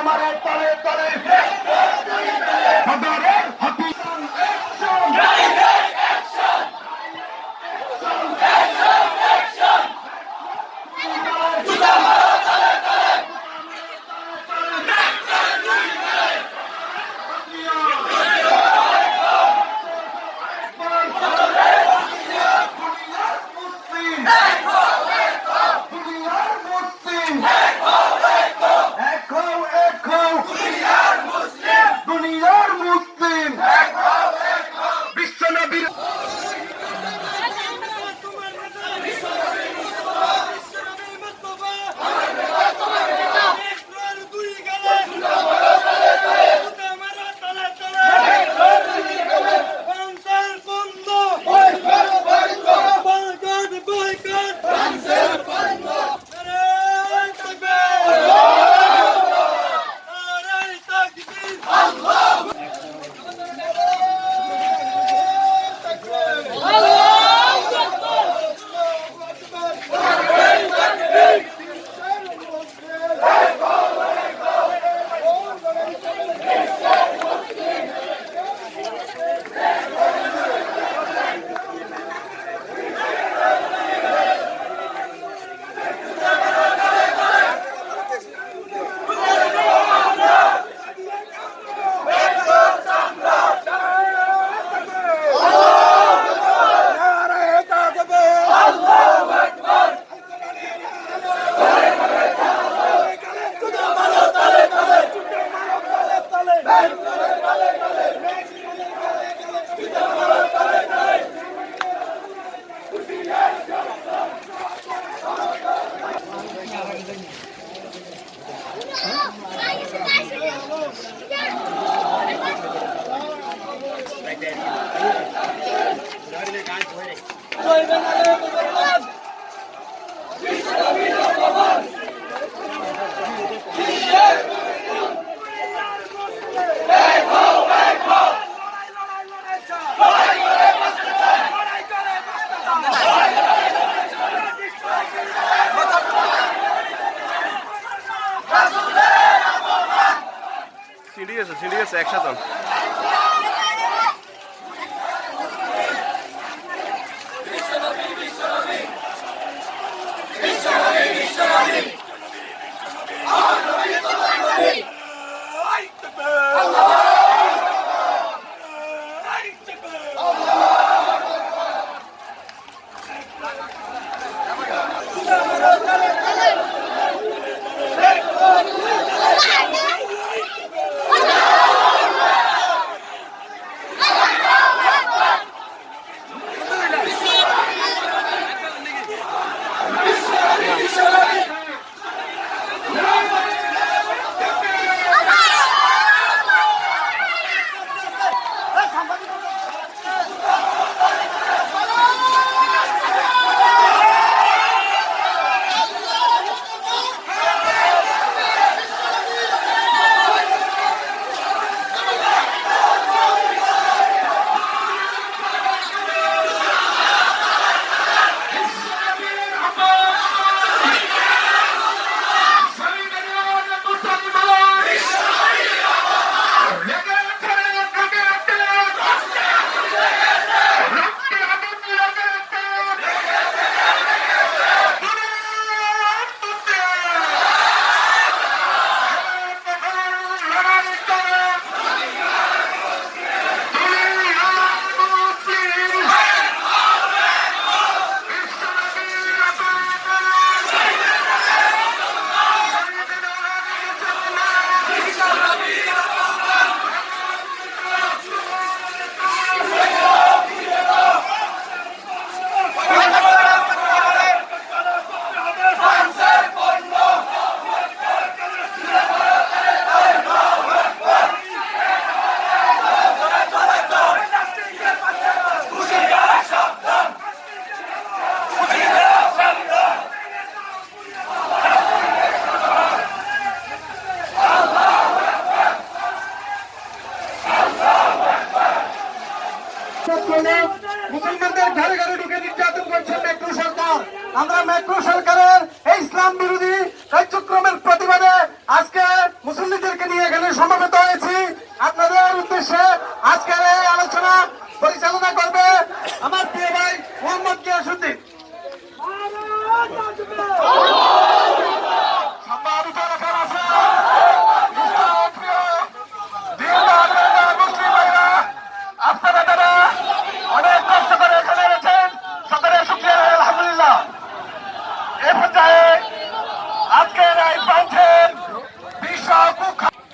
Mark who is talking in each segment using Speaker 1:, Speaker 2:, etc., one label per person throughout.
Speaker 1: আমারে তলে তলে সদরের হাতি
Speaker 2: সিঁড়ি আছে একসাথে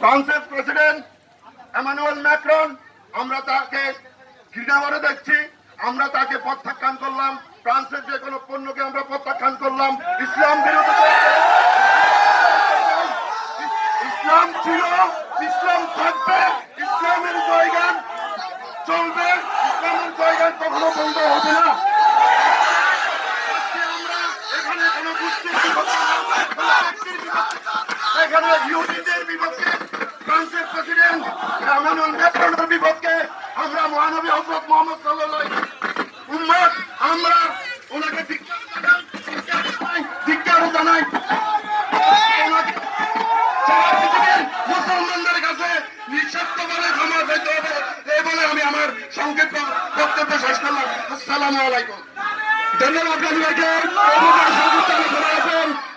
Speaker 1: ফ্রান্সের প্রেসিডেন্ট এমানুয়েল ম্যাক্রন, আমরা তাকে ঘৃণা করে দেখছি, আমরা তাকে প্রত্যাখ্যান করলাম। ফ্রান্সের যে কোনো পণ্যকে আমরা প্রত্যাখ্যান করলাম। ইসলাম বিরোধী, ইসলাম ছিল, ইসলাম থাকবে, ইসলামের জয়গান চলবে, ইসলামের জয়গান কখনো বন্ধ হবে না। আমরা এখানে কোনো গোষ্ঠীর বিপক্ষে না, কোনো ব্যক্তির বিপক্ষে, এখানে ইহুদিদের বিপক্ষে, ফ্রান্সের প্রেসিডেন্ট এমানুয়েল ম্যাক্রনের বিপক্ষে আমরা মহানবী হযরত মুহাম্মদ সাল্লাল্লাহু আলাইহি উম্মত, আমরা ওনাকে ধিক্কার জানাই। মুসলমানদের কাছে নিঃস্বার্থভাবে ক্ষমা চাইতে হবে, এই বলে আমি আমার সংক্ষিপ্ত বক্তব্য শেষ করলাম। আসসালামু আলাইকুম। ধন্যবাদ গাজীবাইকে।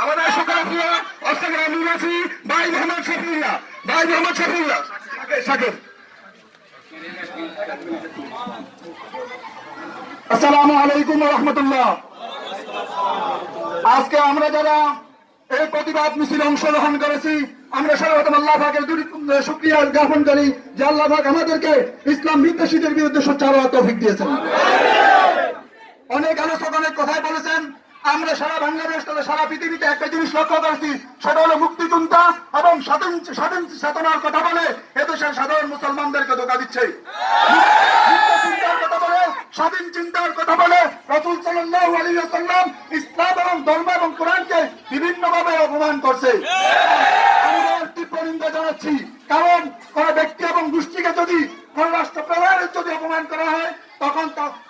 Speaker 1: আমাদের সকালপ্রিয় অষ্টগ্রাম নিবাসী ভাই মোহাম্মদ শফিউল্লাহ, ভাই মোহাম্মদ শফিউল্লাহ সাকিব। আসসালামু আলাইকুম ওয়া রাহমাতুল্লাহ। আজকে আমরা যারা এই প্রতিবাদ মিছিল অংশগ্রহণ করেছি, আমরা সর্বপ্রথম আল্লাহ পাকের শুকরিয়া জ্ঞাপন করি যে আল্লাহ পাক আমাদেরকে ইসলাম বিদ্বেষীদের বিরুদ্ধে সোচ্চার হওয়ার তৌফিক দিয়েছেন। অনেক আলোচক অনেক কথাই বলেছেন। আমরা সারা বাংলাদেশ তথা সারা পৃথিবীতে একটা জিনিস লক্ষ্য করছি, সেটা হলো মুক্তিযুদ্ধা এবং স্বাধীন চেতনার কথা বলে এদেশের সাধারণ মুসলমানদেরকে ধোঁকা দিচ্ছে। স্বাধীন চিন্তার কথা বলে রাসূল সাল্লাল্লাহু আলাইহি ওয়াসাল্লাম ইসলাম এবং ধর্ম এবং কোরআনকে বিভিন্নভাবে অপমান করছে। আমরা তীব্র নিন্দা জানাচ্ছি, কারণ কোন ব্যক্তি এবং গোষ্ঠীকে যদি কোন রাষ্ট্রপ্রধানের যদি অপমান করা হয় তখন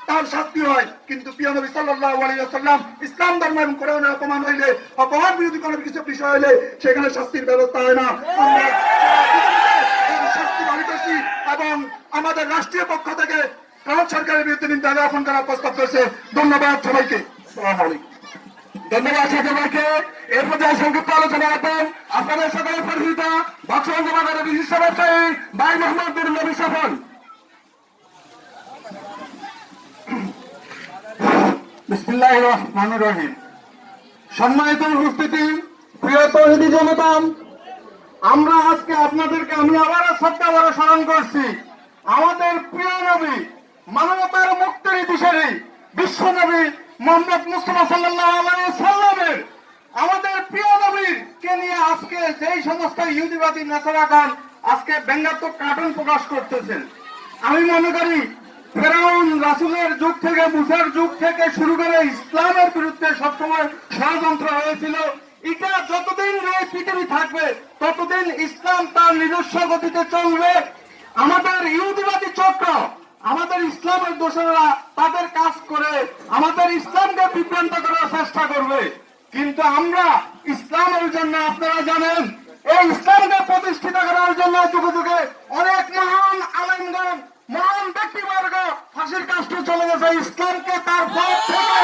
Speaker 1: তার শাস্তি হয়, কিন্তু প্রিয় নবী সাল্লাল্লাহু আলাইহি ওয়াসাল্লাম ইসলাম ধর্ম এবং কোরআনের অপমান হইলে, অপমান বিরোধী কোনো কিছু বিষয় হইলে সেখানে শাস্তির ব্যবস্থা হয় না। আমরা শাস্তি দাবি করছি এবং আমাদের রাষ্ট্রীয় পক্ষ থেকে ভারত সরকারের বিরুদ্ধে নিন্দা জ্ঞাপন করার প্রস্তাব করেছে। ধন্যবাদ সবাইকে। আসসালামু আলাইকুম। ধন্যবাদ সবাইকে। এর মধ্যে সংক্ষিপ্ত আলোচনা রাখবেন আপনাদের সকলের পরিচিত বক্সবন্ধ বাজারের বিশিষ্ট ব্যবসায়ী ভাই মোহাম্মদ নবী সফল। বিসমিল্লাহির রহমানির রহিম। সম্মানিত উপস্থিতি, প্রিয় তৌহিদি জনতা, আমরা আজকে আপনাদেরকে আমি আবারও শ্রদ্ধা ভরে স্মরণ করছি আমাদের প্রিয় নবী, মানবতার মুক্তির দিশারি বিশ্ব নবী মুহাম্মদ মুস্তাফা সাল্লাল্লাহু আলাইহি ওয়াসাল্লামের, আমাদের প্রিয় নবীর কে নিয়ে আজকে যেই সমস্ত ইহুদিবাদী নেতারাগণ আজকে ব্যঙ্গাত্মক কার্টুন প্রকাশ করতেছেন, আমি মনে করি ফেরাউন রাসূলের যুগ থেকে, মুসার যুগ থেকে শুরু করে ইসলামের বিরুদ্ধে সবসময় ষড়যন্ত্র হয়েছিল। এটা যতদিন এই পৃথিবী থাকবে ততদিন ইসলাম তার নিজস্ব গতিতে চলবে। আমাদের ইহুদিবাদী চক্র, আমাদের ইসলামের দোসরেরা তাদের কাজ করে আমাদের ইসলামকে বিভ্রান্ত করার চেষ্টা করবে, কিন্তু আমরা ইসলামের জন্য, আপনারা জানেন এই ইসলামকে প্রতিষ্ঠিত করার জন্য যুগে যুগে অনেক মহান আলেমগণ, মহান ব্যক্তিবর্গ ফাঁসির কাস্টে চলে গেছে। ইসলামকে তার পথ থেকে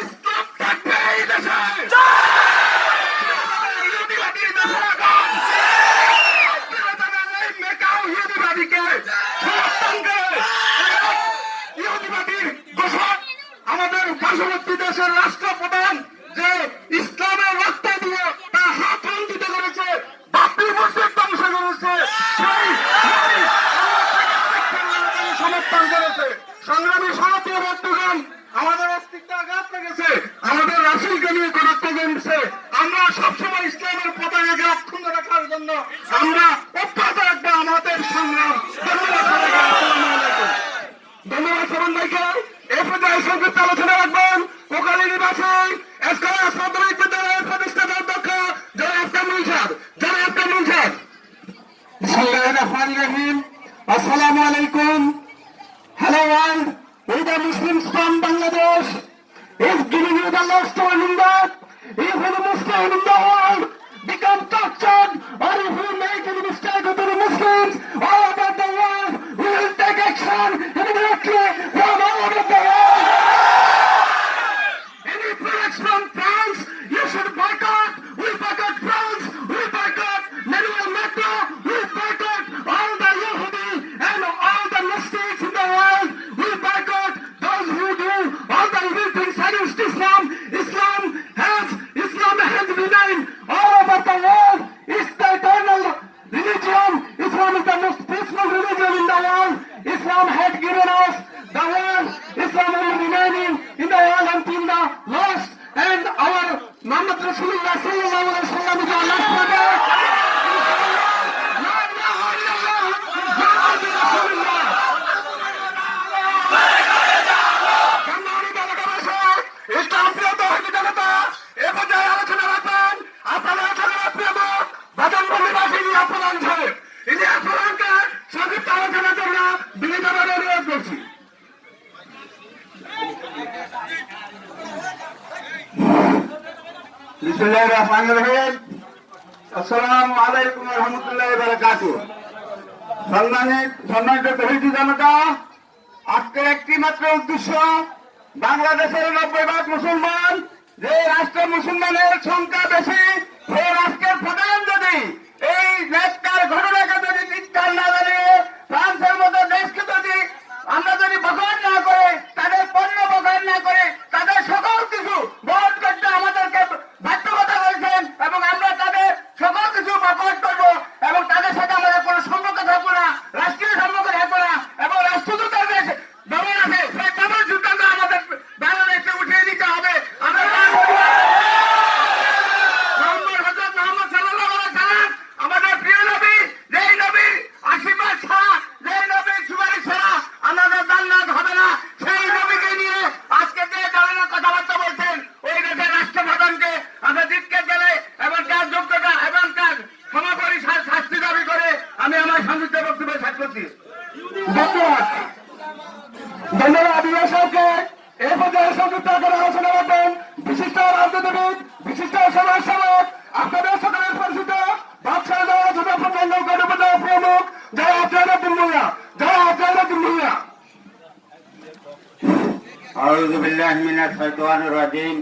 Speaker 1: ইসলাম থাকবে এই দেশে। আমাদের পার্শ্ববর্তী দেশের রাষ্ট্রপ্রধান যে ইসলামের রক্ত দিয়ে তার হাত রঞ্জিত করেছে, বাবরি মসজিদ ধ্বংস করেছে, সেই সমর্থন করেছে। সংগ্রামী সনাতনী বন্ধুগণ, আমাদের অস্তিত্বে আঘাত লেগেছে, আমাদের রাসূলকে নিয়ে গুরুত্ব কমছে। আমরা সবসময় ইসলামের পতাকাকে অক্ষুণ্ণ রাখার জন্য আমরা অব্যাহত রাখবো আমাদের সংগ্রাম। ধন্যবাদ সরণ ভাইকে। এ পর্যায়ে সংক্ষিপ্ত আলোচনা রাখবেন পোকালী নিবাসী এসকেএস মাধ্যমিক বিদ্যালয়ের প্রতিষ্ঠাতা অধ্যক্ষ জনাব কামরুল সাহেব। জনাব কামরুল সাহেব। বিসমিল্লাহির রহমানির রহিম। আসসালামু আলাইকুম। Hello world, we the Muslims from Bangladesh is giving you the last warning that if the Muslim in the world become tortured or if we make any mistake with the Muslims all over the world, we will take action immediately from all over the world. Any products from France, you should boycott. We boycott France, we boycott Manuel Macron, we boycott all the Yahudi and all the Muslims. বিসমিল্লাহির রহমানির রহিম। আসসালামু আলাইকুম ওয়া রাহমাতুল্লাহি ওয়া বারাকাতুহু। সম্মানিত তৌহিদি জনতা, আজকের একটি মাত্র উদ্দেশ্য, বাংলাদেশের 90% মুসলমান, যে রাষ্ট্রে মুসলমানের সংখ্যা বেশি, সেই রাষ্ট্রের প্রধান যদি এই নেককার ঘটনাকে যদি চিৎকার না জানিয়ে ফ্রান্সের মতো দেশকে যদি আমরা যদি বকর না করে, তাদের পণ্য বকর না করে, তাদের সকল কিছু বহন করতে আমাদেরকে বাধ্যবাধকতা করেছেন এবং আমরা তাদের সকল কিছু বকর করবো এবং তাদের সাথে আমাদের কোনো সম্পর্ক থাকবো না, রাষ্ট্রীয় সম্পর্ক থাকবো না এবং রাষ্ট্রদূতের দেশ দমন আছে, সেই দমন সিদ্ধান্ত আমাদের বাংলাদেশকে উঠিয়ে দিতে হবে। আমরা মোহাম্মদ সাল্লাল্লাহু আলাইহি সাল্লাম আমাদের প্রিয় নবী, যেই নবীর আশীর্বাদ ছাড়া, যেই নবীর সুপারিশ ছাড়া আমাদের জান্নাত হবে না, সেই নবীকে নিয়ে আজকে যে ধরনের কথাবার্তা বলছেন, ওই দেশের রাষ্ট্রপ্রধানকে আমরা জিতকে গেলে এবং তার যোগ্যতা এবং তার সমাপরি শাস্তি দাবি করে আমি আমার সংক্ষিপ্ত বক্তব্য শেষ করছি। ধন্যবাদ। আদিবাসীকে এই পর্যায়ে সংযুক্ত করে আলোচনা করবেন বিশিষ্ট রাজনীতিবিদ, বিশিষ্ট সমাজসেবক, আপনাদের সকলের পরিচিত বাদশাহ প্রমুখ যারা আব্দুল ভূঁইয়া, আউযু বিল্লাহি মিনাশ শাইতানির রাজিম।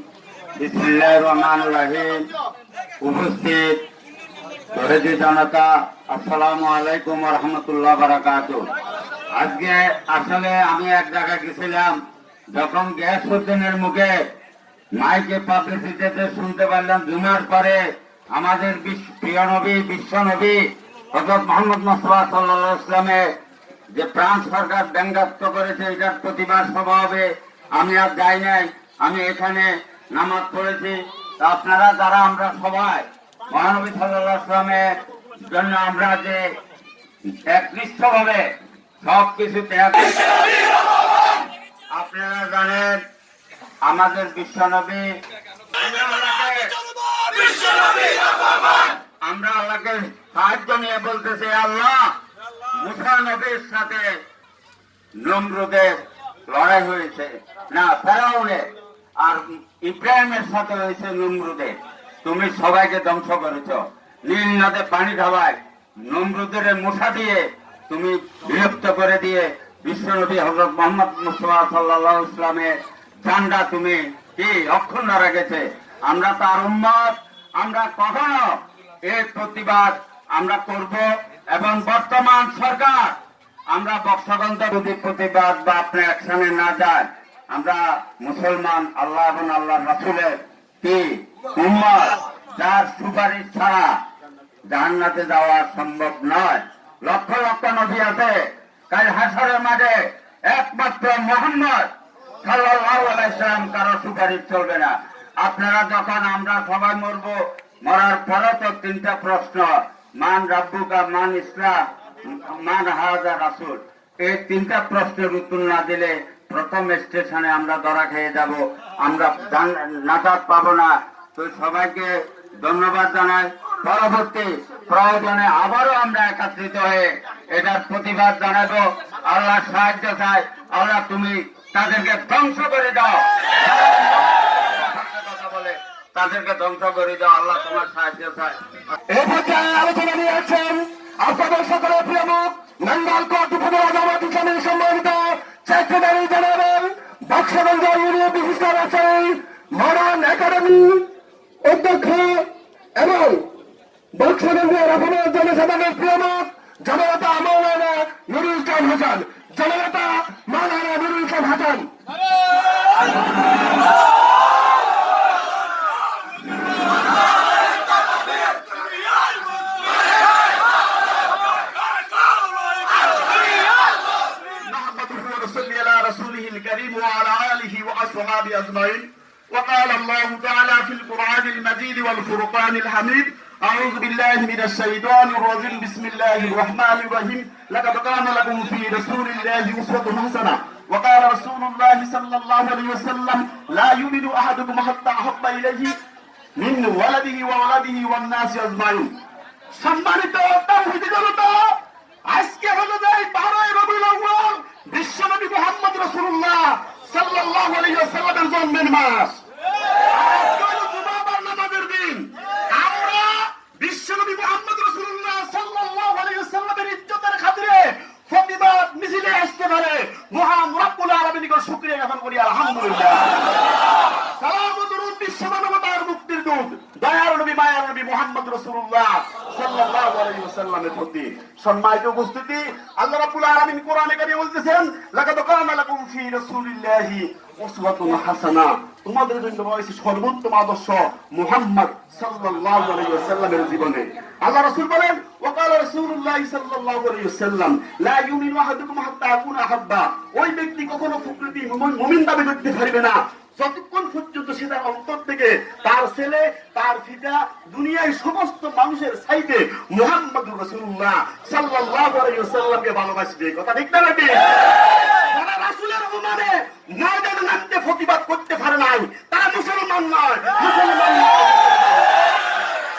Speaker 1: বিসমিল্লাহির রহমানির রহিম। উপস্থিত তৌহিদি জনতা, আসসালামু আলাইকুম ওয়া রাহমাতুল্লাহি ওয়া বারাকাতুহু। আজকে আসলে আমি এক জায়গায় গেছিলাম, যখন গিয়াসউদ্দিনের মুখে মাইকে পাবলিসিটিতে শুনতে পারলাম জুমার পরে আমাদের প্রিয় নবী, বিশ্ব নবী হযরত মুহাম্মদ মুস্তাফা সাল্লাল্লাহু আলাইহি ওয়াসাল্লামের যে ফ্রান্স সরকার ব্যঙ্গাত্মক করেছে, এটার প্রতিবাদ সভা হবে। আমি আর যাই নাই, আমি এখানে নামাজ পড়েছি। তা আপনারা যারা আমরা সবাই মহানবী সাল্লাল্লাহু আলাইহি ওয়াসাল্লামের জন্য আমরা যে একনিষ্ঠভাবে সবকিছু ত্যাগ, আপনারা জানেন আমাদের বিশ্বনবী, আমরা আল্লাহকে সাহায্য নিয়ে বলতেছি, আল্লাহ মুসা নবীর সাথে নমরুদের লড়াই হয়েছে না, ফেরাউনের আর ইব্রাহিমের সাথে হয়েছে নমরুদের, তুমি সবাইকে ধ্বংস করেছ। নীল নদে পানি ঢালায় নমরুদের মুসা দিয়ে তুমি বিলুপ্ত করে দিয়ে বিশ্বনবী হযরত মুহাম্মদ মুস্তাফা সাল্লাল্লাহু আলাইহি ওয়াসাল্লামের ঝান্ডা তুমি কি অক্ষুণ্ণ রেখেছে। আমরা তার উম্মত, আমরা কখনো এর প্রতিবাদ আমরা করব এবং বর্তমান সরকার আমরা বক্সগন্ধ যদি প্রতিবাদ বা আপনার অ্যাকশনে না যায়, আমরা মুসলমান আল্লাহ এবং আল্লাহ রাসূলের কি উম্মত, যার সুপারিশ ছাড়া জান্নাতে যাওয়া সম্ভব নয়। লক্ষ লক্ষ নবী আছে, কাল হাসরের মাঠে একমাত্র মুহাম্মদ সাল্লাল্লাহু আলাইহি সাল্লাম কারো সুপারিশ চলবে না। আপনারা যখন আমরা সবাই মরবো, মরার পরে তো তিনটা প্রশ্ন, মান রাব্বুকা, মান ইসলাম, মান হাযা রাসূল। এই তিনটা প্রশ্নের উত্তর না দিলে প্রথম স্টেশনে আমরা ধরা খেয়ে যাব, আমরা নাজাত পাবো না। তো সবাইকে ধন্যবাদ জানাই। পরবর্তী প্রয়োজনে আবারও আমরা একত্রিত হয়ে এটার প্রতিবাদ জানাবো। আল্লাহ সাহায্য চাই, আল্লাহ তুমি তাদেরকে ধ্বংস করে দাও, কথা বলে তাদেরকে ধ্বংস করে দাও, আল্লাহ তোমার সাহায্য চাই। এই পর্যায়ে আলোচনা নিয়ে আসছেন আপনাদের সকলের প্রিয় মুখ, নাঙ্গল কোট উপজেলা জামাত ইসলামীর সম্মানিত সেক্রেটারি জেনারেল, বক্সগঞ্জ ইউনিয়ন বিশিষ্ট ব্যবসায়ী, মডার্ন একাডেমি অধ্যক্ষ এবং বক্সগঞ্জের আপনার জনসাধারণের প্রিয় মুখ জনতা মাওলানা নুরুল ইসলাম হাসান, জনতা মাওলানা নুরুল ইসলাম হাসান। وعلى آله وأصحابه أجمعين. وقال الله تعالى في القرآن المجيد والفرقان الحميد: أعوذ بالله من الشيطان الرجيم. بسم الله الرحمن الرحيم. لقد كان لكم في رسول الله أسوة حسنة. وقال رسول الله صلى الله عليه وسلم: لا يؤمن أحدكم حتى أحب إليه من ولده وولده والناس أجمعين. সম্মানিত তাওহীদি জনতা, আজকে হলো যে 12 রবিউল আউয়াল, বিশ্বনবী মুহাম্মদ রাসূলুল্লাহ সাল্লাল্লাহু আলাইহি ওয়াসাল্লামের জন্মের মাস। আজকে হলো জুমা বা নামাজের দিন।
Speaker 3: সাল্লাল্লাহু আলাইহি ওয়াসাল্লামের প্রতি। সম্মানিত উপস্থিতি, আল্লাহ রাব্বুল আলামিন কোরআনে কারিমে বলতেছেন, লাকাদ কানা লাকুম ফি রাসূলিল্লাহি উসওয়াতুন হাসানা। তোমাদের জন্য রয়েছে সর্বোত্তম আদর্শ মুহাম্মদ সাল্লাল্লাহু আলাইহি ওয়াসাল্লামের জীবনে। আল্লাহ রাসূল বলেন, ওয়াকালা রাসূলুল্লাহ সাল্লাল্লাহু আলাইহি ওয়াসাল্লাম, লা ইউমিনু আহাদুকুম হাত্তা আকুনা হাব্বা। ওই ব্যক্তি কখনো প্রকৃতি মুমিন দাবি করতে পারবে না যতক্ষণ পর্যন্ত সে তার অন্তর থেকে তার ছেলে, তার পিতা, দুনিয়ার সমস্ত মানুষের চাইতে মুহাম্মদুর রাসূলুল্লাহ সাল্লাল্লাহু আলাইহি ওয়াসাল্লামকে ভালোবাসবে। কথা ঠিক না নাকি? যারা রাসূলের অনুমানে ময়দানে নামতে প্রতিবাদ করতে পারে নাই, তারা মুসলমান নয়, মুসলমান নয়।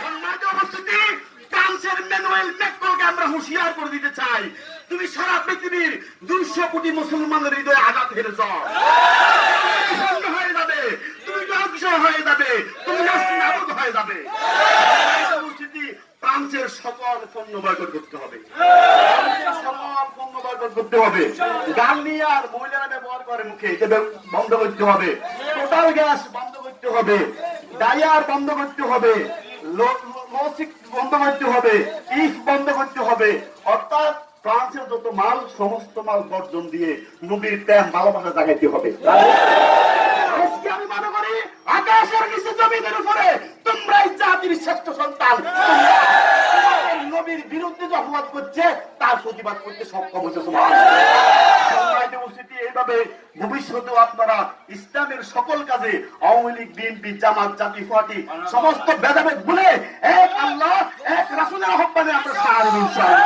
Speaker 3: সম্মানিত উপস্থিতি, ফ্রান্সের ম্যানুয়েল ম্যাক্রোকে আমরা হুঁশিয়ার করে দিতে চাই, তুমি সারা পৃথিবীর 200 কোটি মুসলমানের হৃদয়ে আঘাত হেরেছ। হয়ে যাবে, তুমি ধ্বংস হয়ে যাবে, তুমি নাস্তিনাবুদ হয়ে যাবে। উপস্থিতি, ফ্রান্সের সকল পণ্য বয়কট করতে হবে, সকল পণ্য বয়কট করতে হবে। গান নিয়ে আর মহিলারা ব্যবহার করে মুখে, এটা বন্ধ করতে হবে। টোটাল গ্যাস বন্ধ করতে হবে, ডায়ার বন্ধ করতে হবে, লসিক বন্ধ করতে হবে, ইফ বন্ধ করতে হবে। অর্থাৎ ফ্রান্সের যত মাল, সমস্ত মাল বর্জন দিয়ে নবীর প্রেম ভালোবাসা জাগাইতে হবে। আজকে আমি মনে করি আকাশের নিচে জমিনের উপরে তোমরাই জাতির শ্রেষ্ঠ সন্তান। নবীর বিরুদ্ধে যে অপবাদ করছে তার প্রতিবাদ করতে সক্ষম হচ্ছে। এইভাবে ভবিষ্যতেও আপনারা ইসলামের সকল কাজে আওয়ামী লীগ, বিএনপি, জামাত, জাতি, পার্টি সমস্ত ভেদাভেদ ভুলে এক আল্লাহ, এক রাসূলের আহ্বানে আমরা সারা দেব ইনশাআল্লাহ।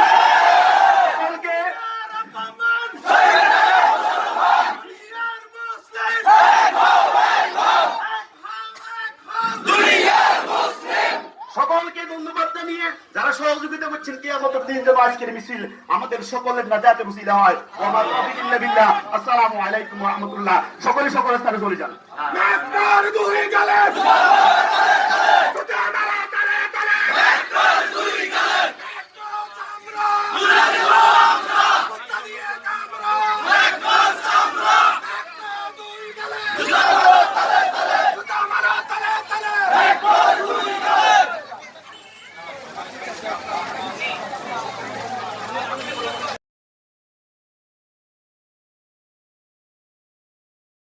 Speaker 3: সকলকে ধন্যবাদ জানিয়ে যারা সহযোগিতা করছেন, কিয়ামতের দিন যেন আজকের মিছিল আমাদের সকলের নাজাতের ওসিলা হয়। ওয়া মা তাওফীক ইল্লা বিল্লাহ। আসসালামু আলাইকুম ওয়া রাহমাতুল্লাহ। সকলে সকলের স্থানে চলে যান।